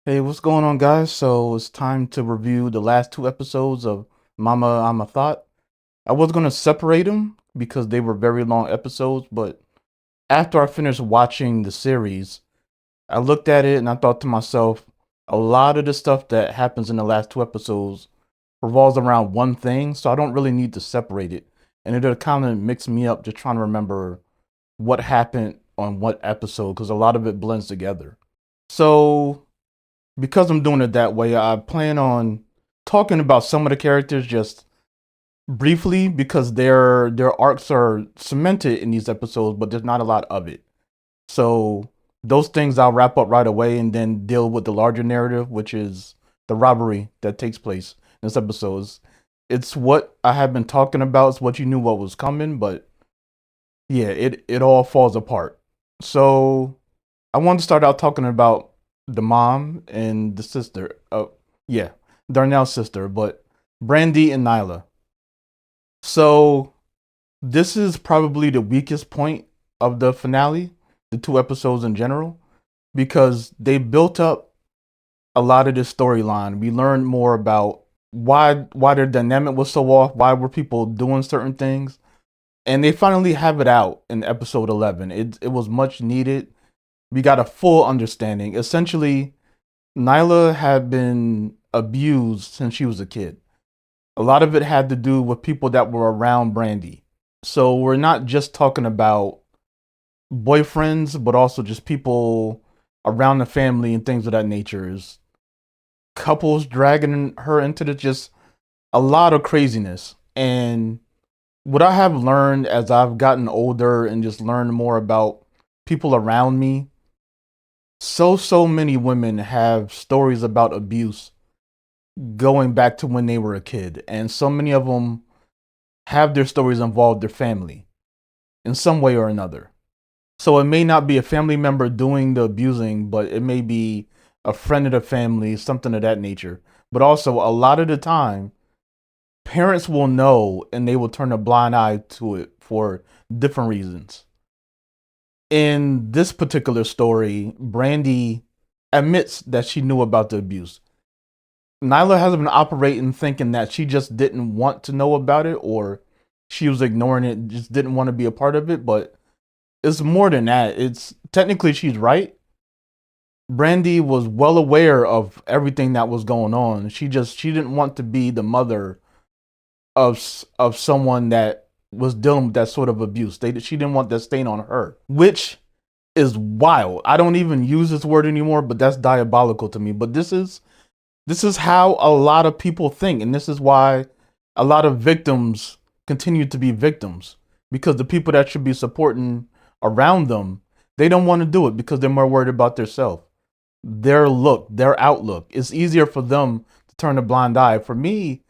Hey, what's going on, guys? So it's time to review the last two episodes of Mama I'm a Thought. I was gonna separate them because they were very long episodes, but after I finished watching the series, I looked at it and I thought to myself, a lot of the stuff that happens in the last two episodes revolves around one thing, so I don't really need to separate it. And it'll kind of mix me up just trying to remember what happened on what episode because a lot of it blends together. So because I'm doing it that way, I plan on talking about some of the characters just briefly because their arcs are cemented in these episodes, but there's not a lot of it. So those things I'll wrap up right away and then deal with the larger narrative, which is the robbery that takes place in this episode. It's what I have been talking about. It's what you knew what was coming, but yeah, it all falls apart. So I want to start out talking about the mom and the sister. Yeah, Darnell's sister, but Brandy and Nyla. So this is probably the weakest point of the finale, the two episodes in general, because they built up a lot of this storyline. We learned more about why their dynamic was so off, why were people doing certain things, and they finally have it out in episode 11. It was much needed. We got a full understanding. Essentially, Nyla had been abused since she was a kid. A lot of it had to do with people that were around Brandy. So we're not just talking about boyfriends, but also just people around the family and things of that nature. Is couples dragging her into the just a lot of craziness. And what I have learned as I've gotten older and just learned more about people around me, so many women have stories about abuse going back to when they were a kid, and so many of them have their stories involve their family in some way or another. So it may not be a family member doing the abusing, but it may be a friend of the family, something of that nature. But also, a lot of the time, parents will know and they will turn a blind eye to it for different reasons. In this particular story, Brandy admits that she knew about the abuse. Nyla has been operating thinking that she just didn't want to know about it or she was ignoring it, just didn't want to be a part of it. But it's more than that. It's technically she's right. Brandy was well aware of everything that was going on. She didn't want to be the mother of someone that was dealing with that sort of abuse. She didn't want that stain on her, which is wild. I don't even use this word anymore, but that's diabolical to me. But this is how a lot of people think, and this is why a lot of victims continue to be victims because the people that should be supporting around them, they don't want to do it because they're more worried about themselves, their look, their outlook. It's easier for them to turn a blind eye. For me,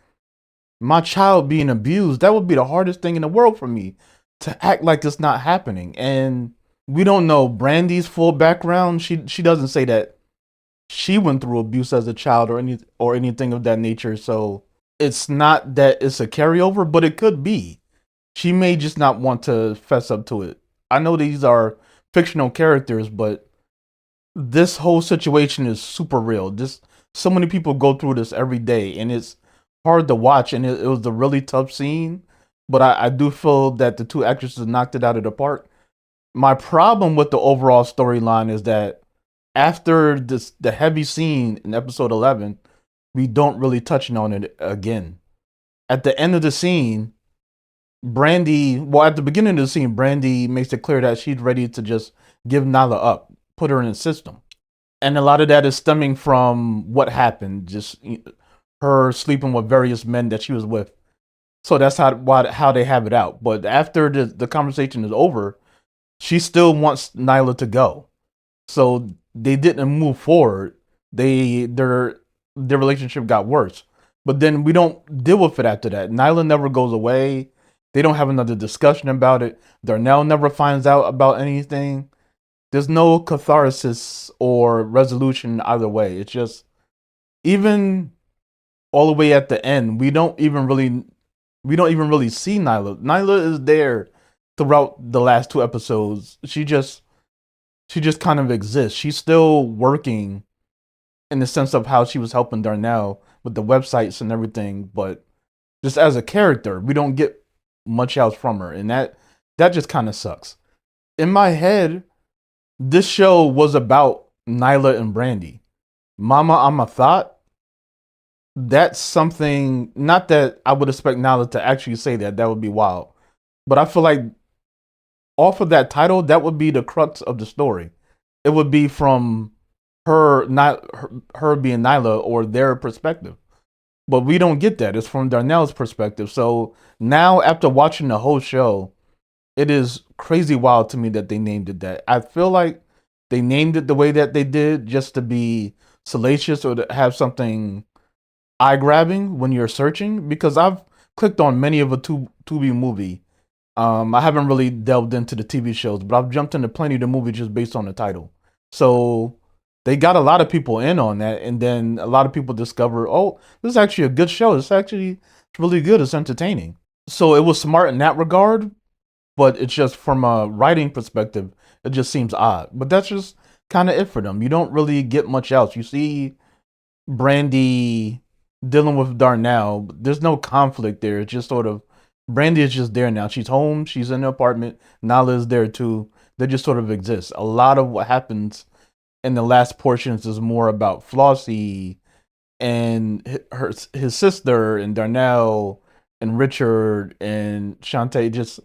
my child being abused, that would be the hardest thing in the world for me to act like it's not happening. And we don't know Brandy's full background. She doesn't say that she went through abuse as a child or anything of that nature. So it's not that it's a carryover, but it could be. She may just not want to fess up to it. I know these are fictional characters, but this whole situation is super real. This so many people go through this every day, and it's hard to watch. And it was a really tough scene, but I do feel that the two actresses knocked it out of the park. My problem with the overall storyline is that after the heavy scene in episode 11, we don't really touch on it again. At the end of the scene, at the beginning of the scene, Brandy makes it clear that she's ready to just give Nala up, put her in the system. And a lot of that is stemming from what happened, just her sleeping with various men that she was with. So that's how they have it out. But after the conversation is over, she still wants Nyla to go. So they didn't move forward. Their relationship got worse. But then we don't deal with it after that. Nyla never goes away. They don't have another discussion about it. Darnell never finds out about anything. There's no catharsis or resolution either way. It's just even all the way at the end, we don't even really see Nyla. Nyla is there throughout the last two episodes. She just kind of exists. She's still working in the sense of how she was helping Darnell with the websites and everything, but just as a character, we don't get much else from her, and that just kind of sucks. In my head, this show was about Nyla and Brandy. Mama, I'm a Thot. That's something. Not that I would expect Nyla to actually say that. That would be wild. But I feel like off of that title, that would be the crux of the story. It would be from her, not her being Nyla or their perspective. But we don't get that. It's from Darnell's perspective. So now, after watching the whole show, it is crazy wild to me that they named it that. I feel like they named it the way that they did just to be salacious or to have something eye grabbing when you're searching. Because I've clicked on many of a Tubi movie. I haven't really delved into the TV shows, but I've jumped into plenty of the movies just based on the title. So they got a lot of people in on that, and then a lot of people discover, oh, this is actually a good show. It's really good. It's entertaining. So it was smart in that regard, but it's just from a writing perspective, it just seems odd. But that's just kind of it for them. You don't really get much else. You see Brandy dealing with Darnell, but there's no conflict there. It's just sort of Brandy is just there now. She's home. She's in the apartment. Nala is there too. They just sort of exist. A lot of what happens in the last portions is more about Flossie and his sister and Darnell and Richard and Shantae. Just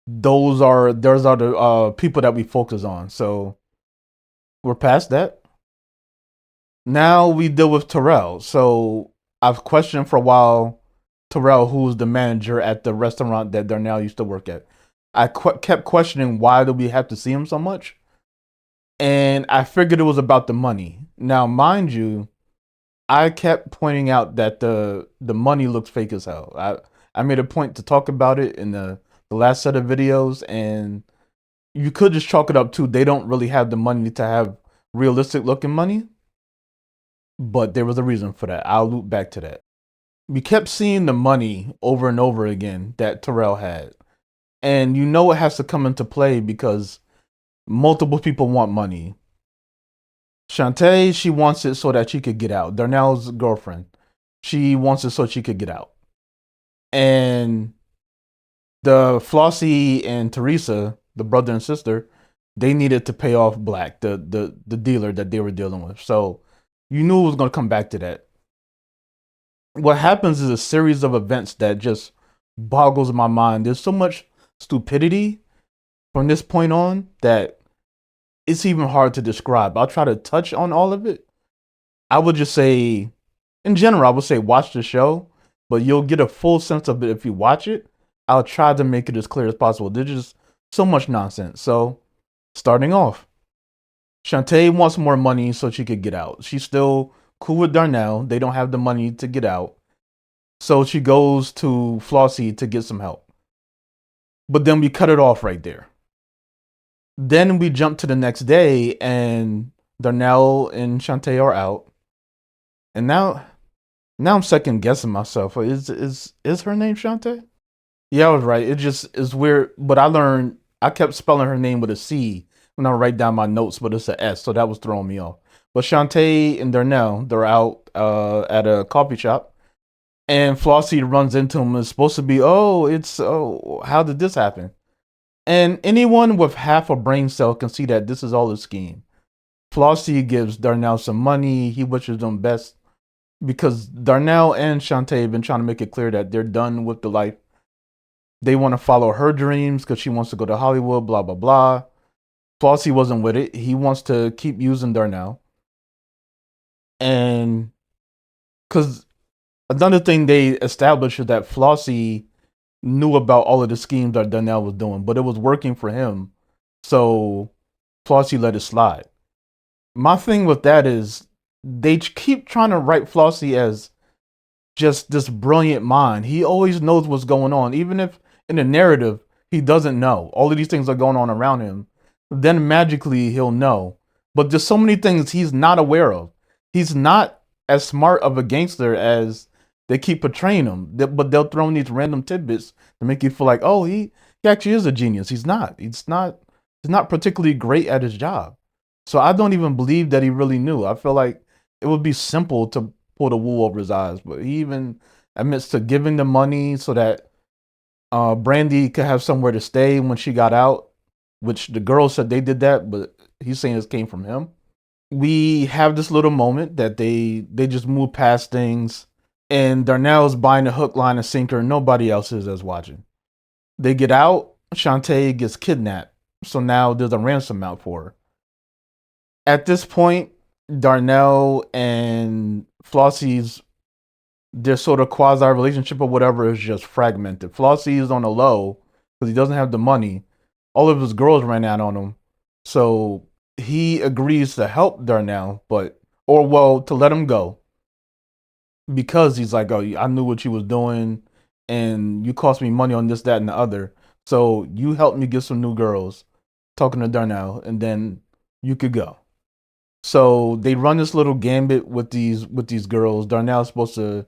those are the people that we focus on. So we're past that. Now we deal with Terrell. So I've questioned for a while Terrell, who's the manager at the restaurant that Darnell used to work at. I kept questioning why do we have to see him so much, and I figured it was about the money. Now, mind you, I kept pointing out that the money looks fake as hell. I made a point to talk about it in the last set of videos, and you could just chalk it up to they don't really have the money to have realistic looking money, but there was a reason for that. I'll loop back to that. We kept seeing the money over and over again that Terrell had. And you know it has to come into play because multiple people want money. Shantae, she wants it so that she could get out. Darnell's girlfriend, she wants it so she could get out. And the Flossie and Teresa, the brother and sister, they needed to pay off Black, the dealer that they were dealing with. So you knew it was going to come back to that. What happens is a series of events that just boggles my mind. There's so much stupidity from this point on that it's even hard to describe. I'll try to touch on all of it. I would just say, in general, I would say watch the show, but you'll get a full sense of it if you watch it. I'll try to make it as clear as possible. There's just so much nonsense. So, starting off, Shantae wants more money so she could get out. She's still cool with Darnell. They don't have the money to get out. So she goes to Flossie to get some help. But then we cut it off right there. Then we jump to the next day and Darnell and Shantae are out. And now I'm second guessing myself. Is her name Shantae? Yeah, I was right. It just is weird. But I kept spelling her name with a C when I write down my notes, but it's an S, so that was throwing me off. But Shantae and Darnell, they're out at a coffee shop. And Flossie runs into him. It's supposed to be, how did this happen? And anyone with half a brain cell can see that this is all a scheme. Flossie gives Darnell some money. He wishes them best because Darnell and Shantae have been trying to make it clear that they're done with the life. They want to follow her dreams because she wants to go to Hollywood, blah, blah, blah. Flossie wasn't with it. He wants to keep using Darnell. And because another thing they established is that Flossie knew about all of the schemes that Darnell was doing, but it was working for him. So Flossie let it slide. My thing with that is they keep trying to write Flossie as just this brilliant mind. He always knows what's going on, even if in the narrative he doesn't know. All of these things are going on around him. Then magically he'll know. But there's so many things he's not aware of. He's not as smart of a gangster as they keep portraying him. But they'll throw in these random tidbits to make you feel like, oh, he actually is a genius. He's not. He's not particularly great at his job. So I don't even believe that he really knew. I feel like it would be simple to pull the wool over his eyes. But he even admits to giving the money so that Brandy could have somewhere to stay when she got out, which the girl said they did that, but he's saying this came from him. We have this little moment that they just move past things, and Darnell's buying a hook, line, and sinker. Nobody else is as watching. They get out. Shantae gets kidnapped, so now there's a ransom out for her. At this point, Darnell and Flossie's their sort of quasi relationship or whatever is just fragmented. Flossie is on the low because he doesn't have the money. All of his girls ran out on him, so he agrees to help Darnell, to let him go because he's like, oh, I knew what you was doing, and you cost me money on this, that, and the other. So you helped me get some new girls. Talking to Darnell, and then you could go. So they run this little gambit with these girls. Darnell's supposed to,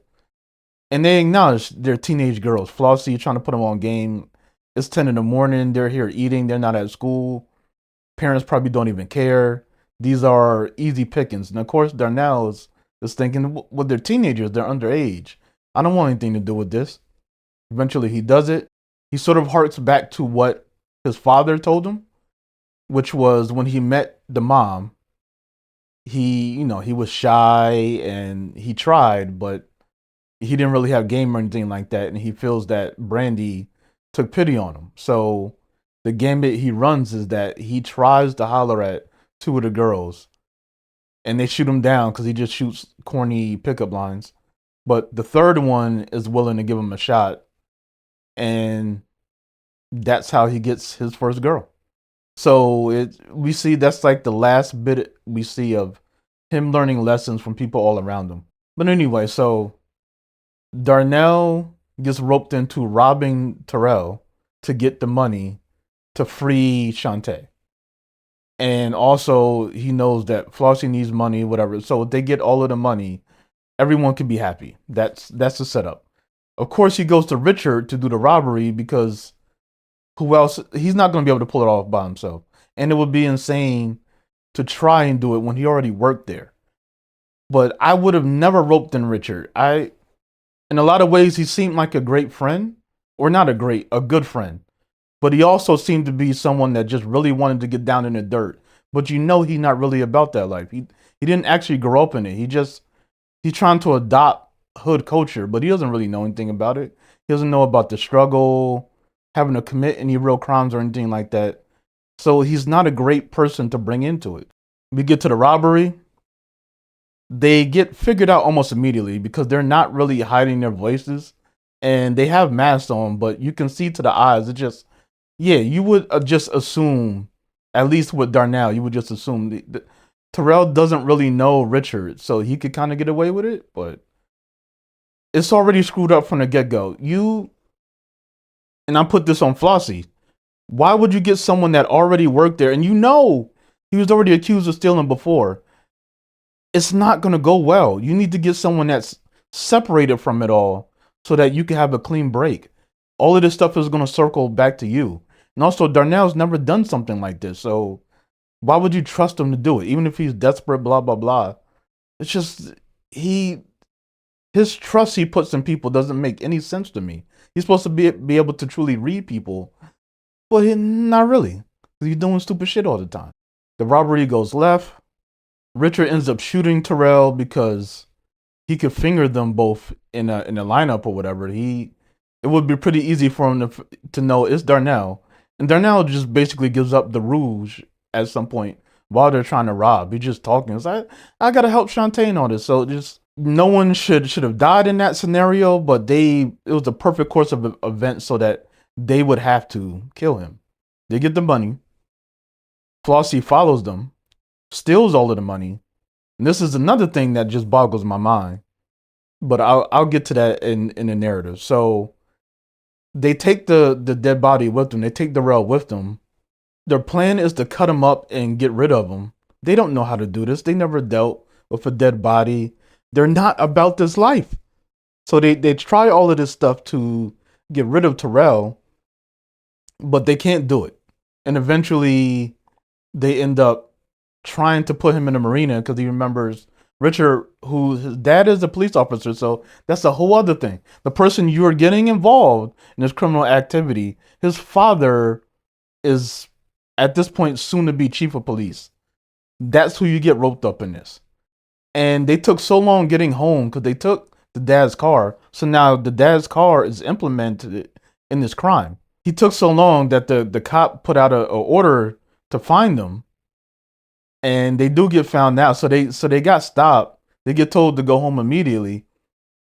and they acknowledge they're teenage girls. Flossie trying to put them on game. It's 10 in the morning. They're here eating. They're not at school. Parents probably don't even care. These are easy pickings. And of course, Darnell is thinking, well, they're teenagers. They're underage. I don't want anything to do with this. Eventually, he does it. He sort of harks back to what his father told him, which was when he met the mom. He was shy and he tried, but he didn't really have game or anything like that. And he feels that Brandy took pity on him. So the gambit he runs is that he tries to holler at two of the girls, and they shoot him down because he just shoots corny pickup lines. But the third one is willing to give him a shot, and that's how he gets his first girl. So we see that's like the last bit we see of him learning lessons from people all around him. But anyway, so Darnell gets roped into robbing Terrell to get the money to free Shantae. And also he knows that Flossie needs money, whatever. So if they get all of the money, everyone can be happy. That's the setup. Of course, he goes to Richard to do the robbery because who else? He's not going to be able to pull it off by himself. And it would be insane to try and do it when he already worked there. But I would have never roped in Richard. In a lot of ways, he seemed like a great friend, or not a good friend. But he also seemed to be someone that just really wanted to get down in the dirt. But he's not really about that life. He didn't actually grow up in it. He's trying to adopt hood culture, but he doesn't really know anything about it. He doesn't know about the struggle, having to commit any real crimes or anything like that. So he's not a great person to bring into it. We get to the robbery. They get figured out almost immediately because they're not really hiding their voices, and they have masks on, but you can see to the eyes. You would just assume, at least with Darnell, you would just assume Terrell doesn't really know Richard, so he could kind of get away with it, but it's already screwed up from the get-go. And I put this on Flossie. Why would you get someone that already worked there and he was already accused of stealing before? It's not going to go well. You need to get someone that's separated from it all so that you can have a clean break. All of this stuff is going to circle back to you. And also, Darnell's never done something like this, so why would you trust him to do it? Even if he's desperate, blah, blah, blah. It's just, his trust he puts in people doesn't make any sense to me. He's supposed to be able to truly read people, but not really. He's doing stupid shit all the time. The robbery goes left. Richard ends up shooting Terrell because he could finger them both in a lineup or whatever. It would be pretty easy for him to know it's Darnell. And Darnell just basically gives up the rouge at some point while they're trying to rob. He's just talking. It's like, I gotta help Shantae and all this. So just no one should have died in that scenario, but it was the perfect course of events so that they would have to kill him. They get the money. Flossie follows them, steals all of the money. And this is another thing that just boggles my mind. But I'll get to that in the narrative. So they take the dead body with them. They take Darrell with them. Their plan is to cut him up and get rid of him. They don't know how to do this. They never dealt with a dead body. They're not about this life. So they try all of this stuff to get rid of Terrell, but they can't do it. And eventually they end up trying to put him in a marina because he remembers Richard, who his dad is a police officer, so that's a whole other thing. The person you are getting involved in this criminal activity, his father is at this point soon to be chief of police. That's who you get roped up in this. And they took so long getting home because they took the dad's car. So now the dad's car is implemented in this crime. He took so long that the cop put out a order to find them, and they do get found out. So they got stopped. They get told to go home immediately,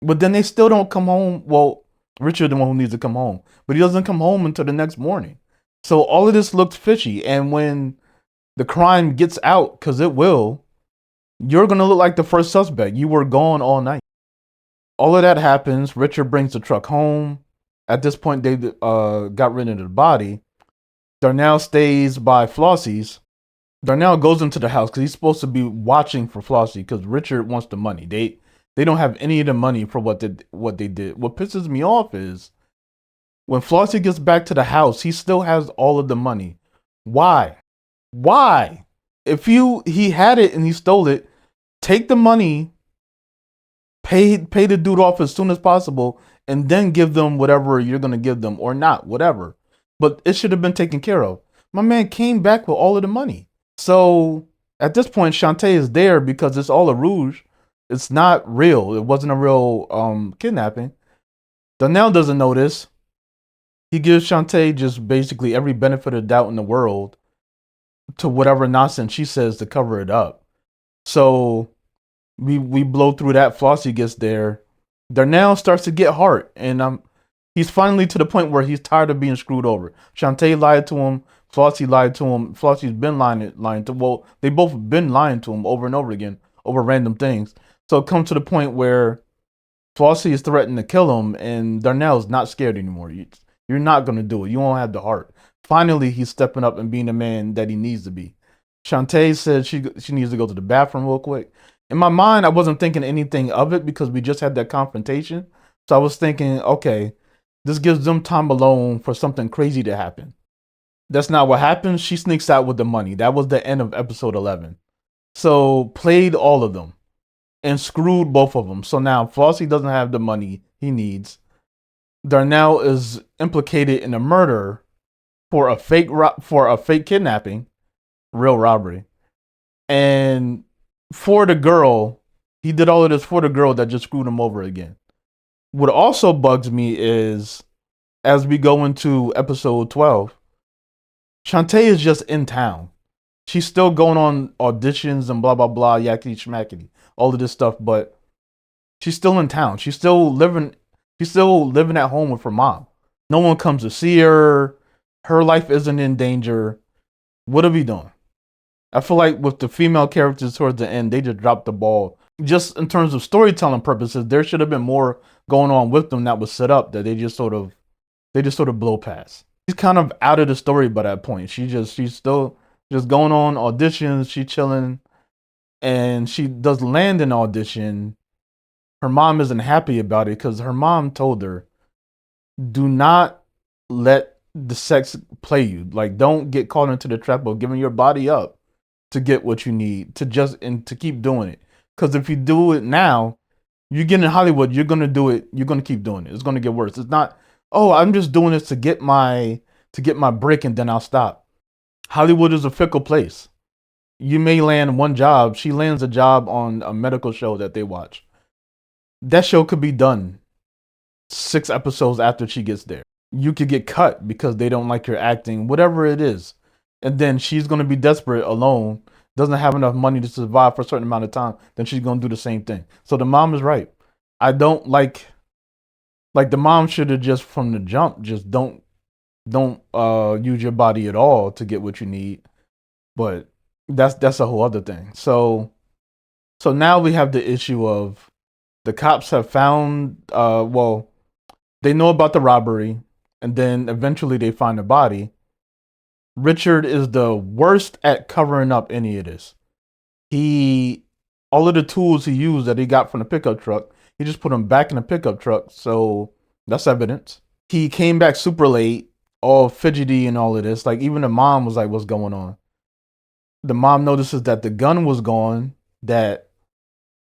but then they still don't come home. Well, Richard, the one who needs to come home, but he doesn't come home until the next morning. So all of this looked fishy. And when the crime gets out, because it will, you're gonna look like the first suspect. You were gone all night. All of that happens. Richard brings the truck home. At this point, they got rid of the body. Darnell stays by Flossie's. Darnell goes into the house because he's supposed to be watching for Flossie because Richard wants the money. They don't have any of the money for what they did. What pisses me off is when Flossie gets back to the house, he still has all of the money. Why? Why? If he had it and he stole it, take the money, pay the dude off as soon as possible, and then give them whatever you're gonna give them or not, whatever. But it should have been taken care of. My man came back with all of the money. So at this point, Shantae is there because it's all a ruse. It's not real. It wasn't a real kidnapping. Donnell doesn't know this. He gives Shantae just basically every benefit of doubt in the world to whatever nonsense she says to cover it up. So we blow through that. Flossie gets there. Darnell starts to get heart, and he's finally to the point where he's tired of being screwed over. Shantae lied to him. Flossie lied to him. Flossie's been lying to. Well, they both been lying to him over and over again over random things. So it comes to the point where Flossie is threatening to kill him, and Darnell's not scared anymore. You're not gonna do it. You won't have the heart. Finally, he's stepping up and being the man that he needs to be. Shantae said she needs to go to the bathroom real quick. In my mind, I wasn't thinking anything of it because we just had that confrontation. So I was thinking, okay, this gives them time alone for something crazy to happen. That's not what happens. She sneaks out with the money. That was the end of episode 11. So played all of them and screwed both of them. So now Flossie doesn't have the money he needs. Darnell is implicated in a murder for a fake kidnapping, real robbery. And for the girl, he did all of this for the girl that just screwed him over again. What also bugs me is as we go into episode 12, Shantae is just in town. She's still going on auditions and blah, blah, blah, yakety schmackety, all of this stuff, but she's still in town. She's still living at home with her mom. No one comes to see her. Her life isn't in danger. What are we doing? I feel like with the female characters towards the end, they just dropped the ball. Just in terms of storytelling purposes, there should have been more going on with them that was set up that they just sort of blow past. She's kind of out of the story by that point. She's still just going on auditions. She's chilling, and she does land an audition. Her mom isn't happy about it because her mom told her, "Do not let the sex play you. Like, don't get caught into the trap of giving your body up to get what you need to keep doing it. Because if you do it now, you get in Hollywood, you're gonna do it. You're gonna keep doing it. It's gonna get worse. It's not. Oh, I'm just doing this to get my break and then I'll stop. Hollywood is a fickle place. You may land one job. She lands a job on a medical show that they watch. That show could be done 6 episodes after she gets there. You could get cut because they don't like your acting, whatever it is. And then she's going to be desperate alone, doesn't have enough money to survive for a certain amount of time. Then she's going to do the same thing. So the mom is right. I don't like the mom should have just from the jump, just don't use your body at all to get what you need. But that's a whole other thing. So now we have the issue of the cops have found, they know about the robbery, and then eventually they find the body. Richard is the worst at covering up any of this. All of the tools he used that he got from the pickup truck, he just put them back in the pickup truck, so that's evidence. He came back super late, all fidgety and all of this. Like, even the mom was like, what's going on? The mom notices that the gun was gone, that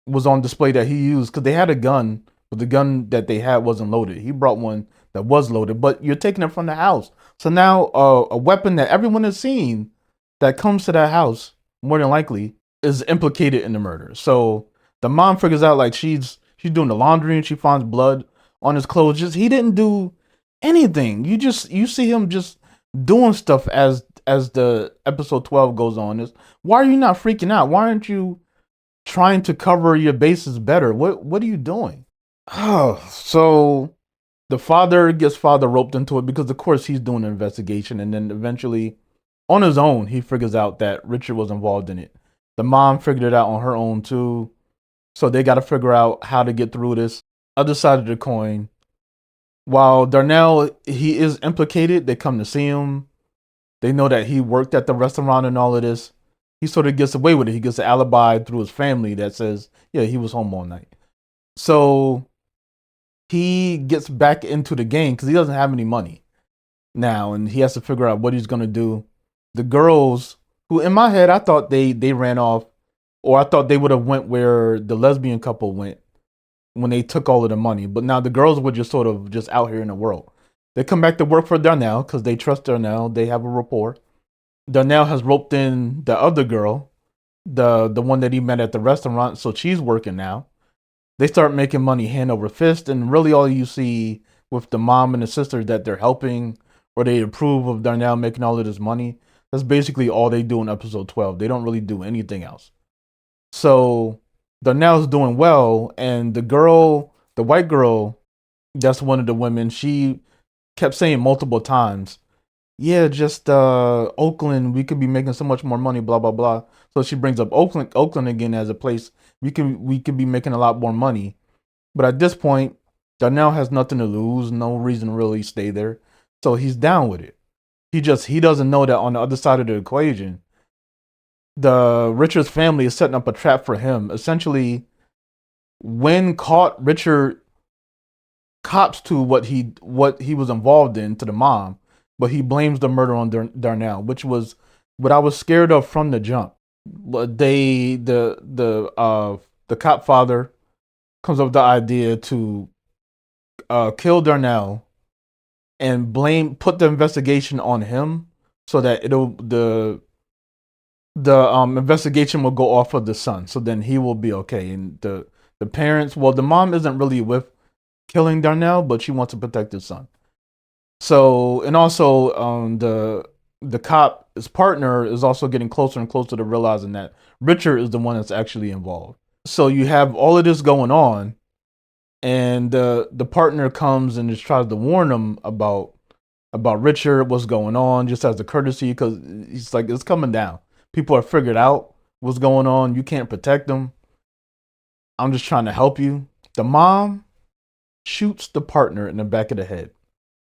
was on display that he used because they had a gun, but the gun that they had wasn't loaded. He brought one that was loaded, but you're taking it from the house. So now a weapon that everyone has seen that comes to that house, more than likely, is implicated in the murder. So the mom figures out like she's doing the laundry and she finds blood on his clothes. Just he didn't do anything. You see him just doing stuff as the episode 12 goes on. Why are you not freaking out? Why aren't you trying to cover your bases better? What are you doing? Oh, so the father gets father roped into it because of course he's doing an investigation, and then eventually on his own he figures out that Richard was involved in it. The mom figured it out on her own too. So they got to figure out how to get through this. Other side of the coin, while Darnell he is implicated, they come to see him. They know that he worked at the restaurant and all of this. He sort of gets away with it. He gets an alibi through his family that says, yeah, he was home all night. So he gets back into the game because he doesn't have any money now, and he has to figure out what he's gonna do. The girls, who in my head I thought they ran off, or I thought they would have went where the lesbian couple went when they took all of the money. But now the girls were just sort of just out here in the world. They come back to work for Darnell because they trust Darnell. They have a rapport. Darnell has roped in the other girl, the one that he met at the restaurant, so she's working now. They start making money hand over fist, and really all you see with the mom and the sister that they're helping or they approve of Darnell making all of this money. That's basically all they do in episode 12. They don't really do anything else. So Darnell's doing well, and the girl, the white girl, that's one of the women, she kept saying multiple times, yeah, just Oakland, we could be making so much more money, blah blah blah. So she brings up Oakland again as a place we could be making a lot more money. But at this point, Darnell has nothing to lose, no reason to really stay there. So he's down with it. He doesn't know that on the other side of the equation, the Richards family is setting up a trap for him. Essentially, when caught, Richard cops to what he was involved in to the mom, but he blames the murder on Darnell, which was what I was scared of from the jump. The cop father comes up with the idea to kill Darnell and put the investigation on him so that the investigation will go off of the son, so then he will be okay. And the parents, well, the mom isn't really with killing Darnell, but she wants to protect his son. So, and also the cop, his partner, is also getting closer and closer to realizing that Richard is the one that's actually involved. So you have all of this going on, and the partner comes and just tries to warn him about Richard, what's going on, just as a courtesy, because he's like, it's coming down. People have figured out what's going on. You can't protect them. I'm just trying to help you. The mom shoots the partner in the back of the head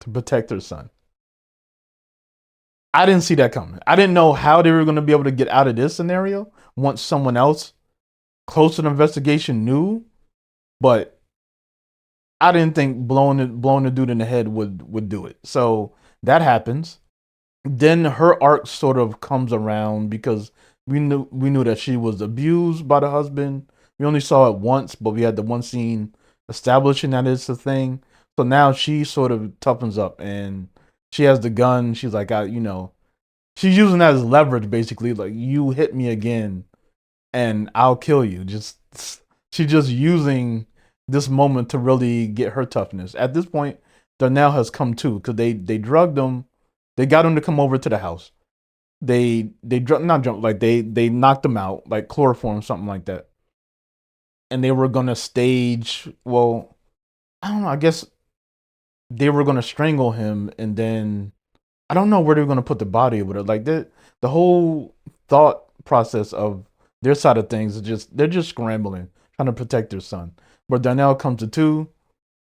to protect her son. I didn't see that coming. I didn't know how they were going to be able to get out of this scenario once someone else close to the investigation knew, but I didn't think blowing the dude in the head would do it. So that happens. Then her arc sort of comes around because we knew that she was abused by the husband. We only saw it once, but we had the one scene establishing that it's a thing. So now she sort of toughens up and she has the gun. She's like, she's using that as leverage, basically. Like, you hit me again, and I'll kill you. She's just using this moment to really get her toughness. At this point, Darnell has come to because they drugged him. They got him to come over to the house. They knocked him out, like chloroform, something like that. And they were gonna stage. Well, I don't know. I guess they were gonna strangle him, and then I don't know where they were gonna put the body with it. Like the whole thought process of their side of things is they're just scrambling, trying to protect their son. But Darnell comes to two.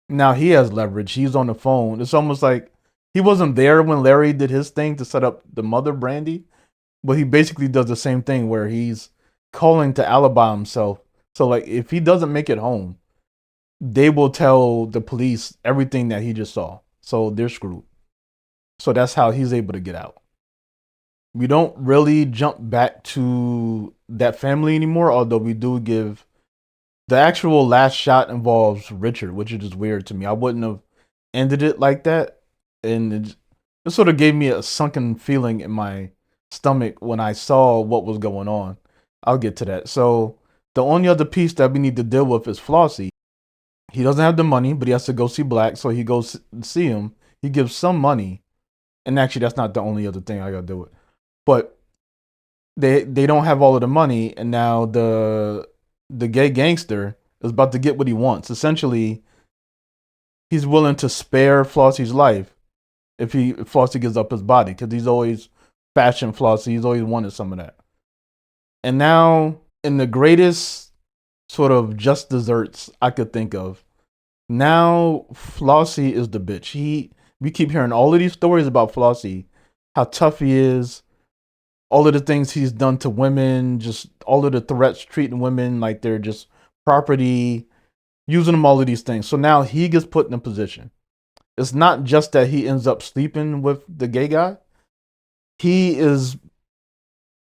Now he has leverage. He's on the phone. It's almost like he wasn't there when Larry did his thing to set up the mother, Brandy, but he basically does the same thing where he's calling to alibi himself. So like if he doesn't make it home, they will tell the police everything that he just saw. So they're screwed. So that's how he's able to get out. We don't really jump back to that family anymore, although we do give The actual last shot involves Richard, which is just weird to me. I wouldn't have ended it like that, and it sort of gave me a sunken feeling in my stomach when I saw what was going on. I'll get to that. So the only other piece that we need to deal with is Flossie. He doesn't have the money, but he has to go see Black, so he goes see him. He gives some money, and actually, that's not the only other thing I gotta do with. But they don't have all of the money, and now the gay gangster is about to get what he wants. Essentially, he's willing to spare Flossie's life if Flossie gives up his body, because he's always fashioned Flossie. He's always wanted some of that. And now, in the greatest sort of just desserts I could think of, now Flossie is the bitch. We keep hearing all of these stories about Flossie, how tough he is, all of the things he's done to women, just all of the threats, treating women like they're just property, using them, all of these things. So now he gets put in a position. It's not just that he ends up sleeping with the gay guy. He is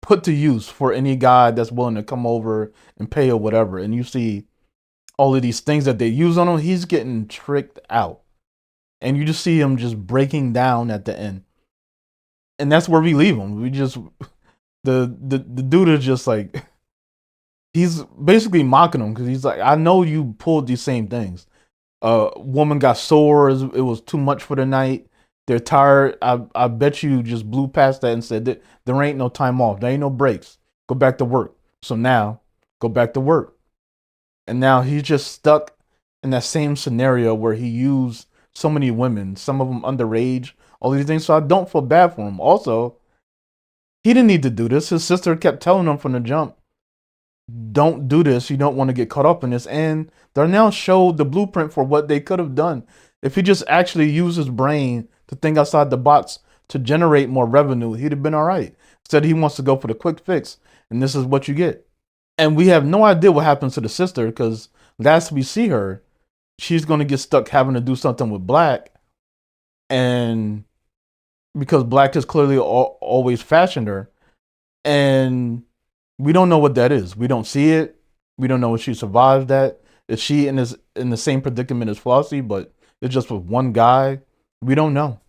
put to use for any guy that's willing to come over and pay or whatever. And you see all of these things that they use on him. He's getting tricked out. And you just see him just breaking down at the end. And that's where we leave him. We just the dude is just like, he's basically mocking him because he's like, I know you pulled these same things. Woman got sore. It was too much for the night. They're tired. I bet you just blew past that and said that there ain't no time off. There ain't no breaks. Go back to work. So now, go back to work. And now he's just stuck in that same scenario where he used so many women, some of them underage, all these things. So I don't feel bad for him. Also, he didn't need to do this. His sister kept telling him from the jump, don't do this. You don't want to get caught up in this. And they're now showed the blueprint for what they could have done if he just actually used his brain to think outside the box to generate more revenue. He'd have been all right. Instead, he wants to go for the quick fix, and this is what you get. And we have no idea what happens to the sister, because last we see her, she's going to get stuck having to do something with Black, and because Black has clearly always fashioned her, and we don't know what that is. We don't see it. We don't know if she survives that. Is she in the same predicament as Flossie, but it's just with one guy? We don't know.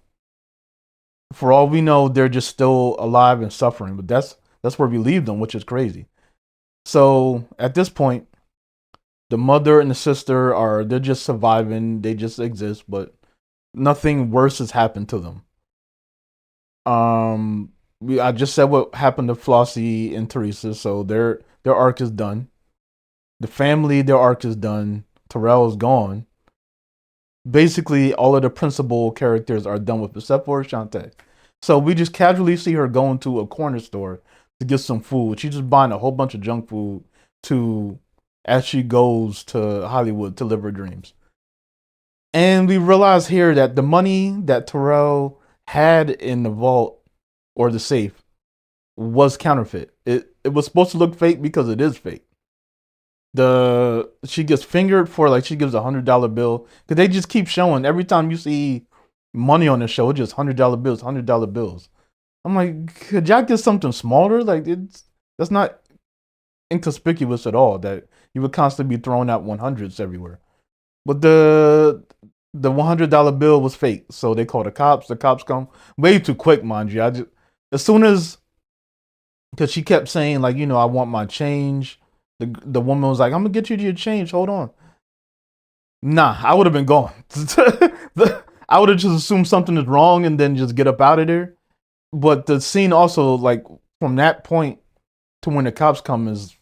For all we know, they're just still alive and suffering. But that's where we leave them, which is crazy. So at this point, the mother and the sister they're just surviving. They just exist, but nothing worse has happened to them. I just said what happened to Flossie and Teresa, so their arc is done. The family, their arc is done. Terrell is gone. Basically, all of the principal characters are done with, except for Shantae. So we just casually see her going to a corner store to get some food. She's just buying a whole bunch of junk food as she goes to Hollywood to live her dreams. And we realize here that the money that Terrell had in the vault or the safe was counterfeit. It was supposed to look fake because it is fake. She gets fingered for, she gives $100 bill, because they just keep showing every time you see money on the show, it's just $100 bills, $100 bills. I'm like, could y'all get something smaller? That's not inconspicuous at all that you would constantly be throwing out 100s everywhere. But the $100 bill was fake, so they call the cops. The cops come way too quick, mind you. As soon as, because she kept saying I want my change. The woman was like, I'm gonna get you your change. Hold on. Nah, I would have been gone. I would have just assumed something is wrong and then just get up out of there. But the scene also, from that point to when the cops come, is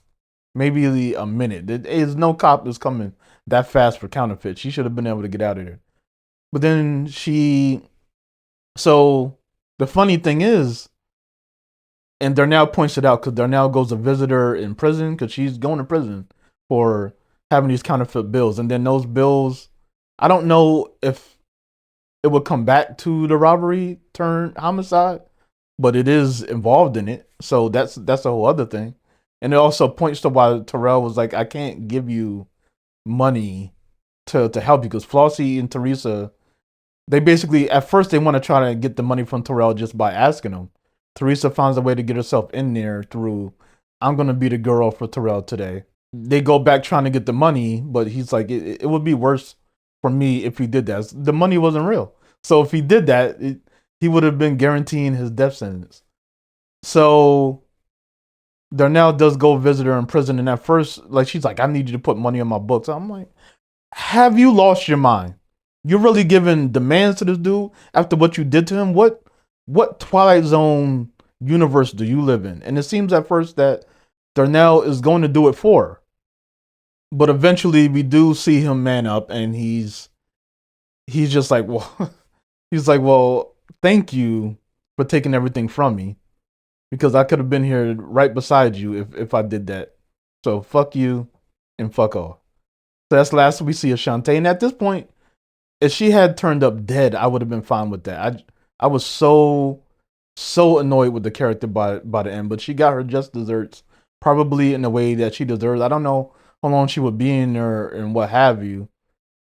maybe a minute. There's no cop is coming that fast for counterfeit. She should have been able to get out of there. But then so the funny thing is, and Darnell points it out because Darnell goes to visit her in prison because she's going to prison for having these counterfeit bills. And then those bills, I don't know if it would come back to the robbery turned homicide, but it is involved in it. So that's a whole other thing. And it also points to why Terrell was like, I can't give you money to help you, because Flossie and Teresa, they basically, at first they want to try to get the money from Terrell just by asking him. Teresa finds a way to get herself in there through, I'm going to be the girl for Terrell today. they go back trying to get the money, but he's like, it would be worse for me if he did that. The money wasn't real. So if he did that, he would have been guaranteeing his death sentence. So Darnell does go visit her in prison, and at first, like, she's like, I need you to put money on my books. I'm like, have you lost your mind? You're really giving demands to this dude after what you did to him? What Twilight Zone universe do you live in? And it seems at first that Darnell is going to do it for her. But eventually we do see him man up, and he's just like, well, he's like, well, thank you for taking everything from me, because I could have been here right beside you if I did that. So fuck you and fuck off. So that's the last we see of Shantae. And at this point, if she had turned up dead, I would have been fine with that. I was so annoyed with the character by the end, but she got her just desserts, probably in the way that she deserves. I don't know how long she would be in there and what have you,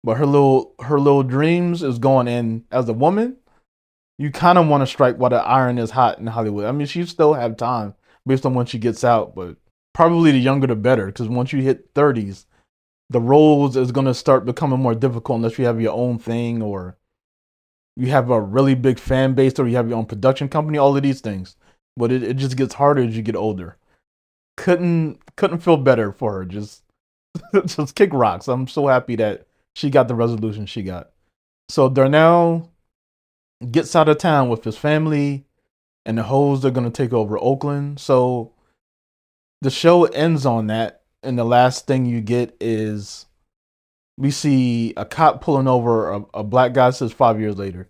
but her little dreams is going in as a woman. You kind of want to strike while the iron is hot in Hollywood. I mean, she still have time based on when she gets out, but probably the younger the better, because once you hit 30s, the roles is going to start becoming more difficult unless you have your own thing, or you have a really big fan base, or you have your own production company, all of these things. But it just gets harder as you get older. Couldn't feel better for her. Just just kick rocks. I'm so happy that she got the resolution she got. So Darnell gets out of town with his family, and the hoes are gonna take over Oakland. So the show ends on that, and the last thing you get is we see a cop pulling over a black guy. Says 5 years later,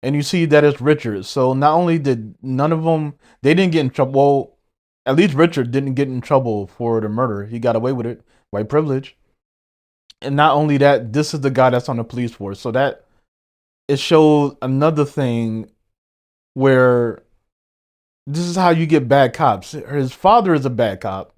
and you see that it's Richard. So not only did none of them, they didn't get in trouble. Well, at least Richard didn't get in trouble for the murder. He got away with it, white privilege. And not only that, this is the guy that's on the police force. So that it shows another thing where this is how you get bad cops. His father is a bad cop,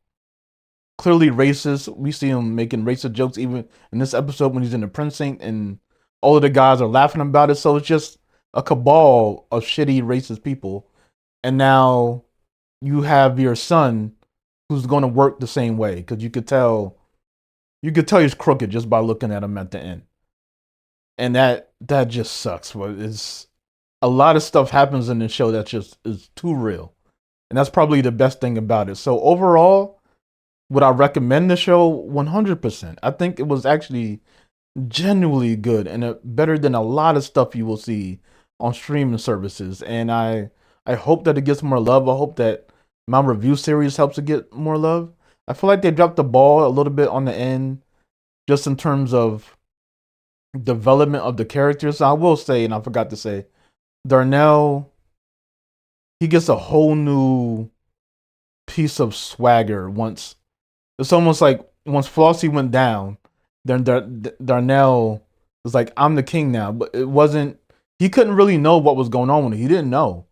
clearly racist. We see him making racist jokes even in this episode when he's in the precinct, and all of the guys are laughing about it. So it's just a cabal of shitty racist people. And now you have your son who's going to work the same way, because you could tell he's crooked just by looking at him at the end. And that just sucks. But it's a lot of stuff happens in the show that just is too real. And that's probably the best thing about it. So overall, would I recommend the show? 100%. I think it was actually genuinely good, and better than a lot of stuff you will see on streaming services. And I hope that it gets more love. I hope that my review series helps it get more love. I feel like they dropped the ball a little bit on the end, just in terms of development of the characters. I will say, and I forgot to say, Darnell, he gets a whole new piece of swagger once. It's almost like once Flossie went down, then Darnell was like, I'm the king now. But it wasn't, he couldn't really know what was going on with it. He didn't know.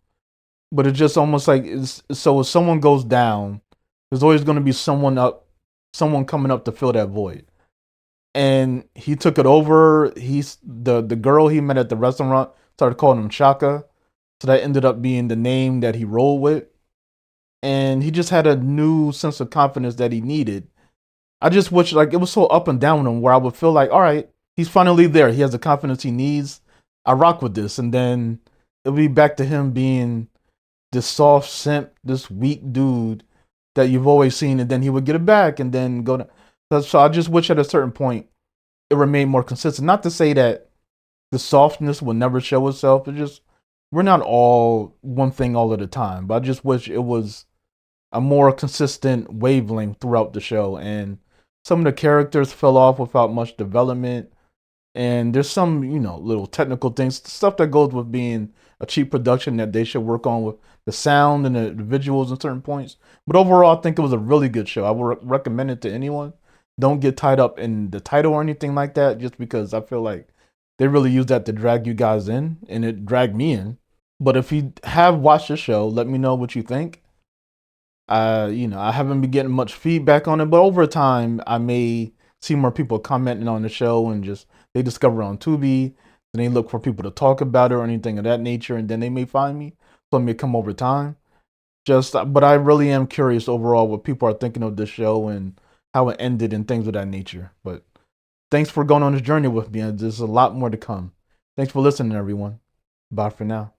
But it's just almost like, so if someone goes down, there's always going to be someone coming up to fill that void. And he took it over. He's the girl he met at the restaurant started calling him Shaka. So that ended up being the name that he rolled with. And he just had a new sense of confidence that he needed. I just wish, like, it was so up and down with him, where I would feel like, all right, he's finally there. He has the confidence he needs. I rock with this. And then it'll be back to him being this soft simp, this weak dude that you've always seen. And then he would get it back and then go to. So I just wish at a certain point it remained more consistent. Not to say that the softness will never show itself. It just, we're not all one thing all of the time. But I just wish it was a more consistent wavelength throughout the show. And some of the characters fell off without much development. And there's some, little technical things, stuff that goes with being a cheap production that they should work on with the sound and the visuals at certain points. But overall, I think it was a really good show. I would recommend it to anyone. Don't get tied up in the title or anything like that, just because I feel like they really use that to drag you guys in, and it dragged me in. But if you have watched the show, let me know what you think. I haven't been getting much feedback on it, but over time, I may see more people commenting on the show, and just they discover it on Tubi, and they look for people to talk about it or anything of that nature, and then they may find me. So it may come over time. But I really am curious overall what people are thinking of this show and how it ended and things of that nature. But thanks for going on this journey with me. There's a lot more to come. Thanks for listening, everyone. Bye for now.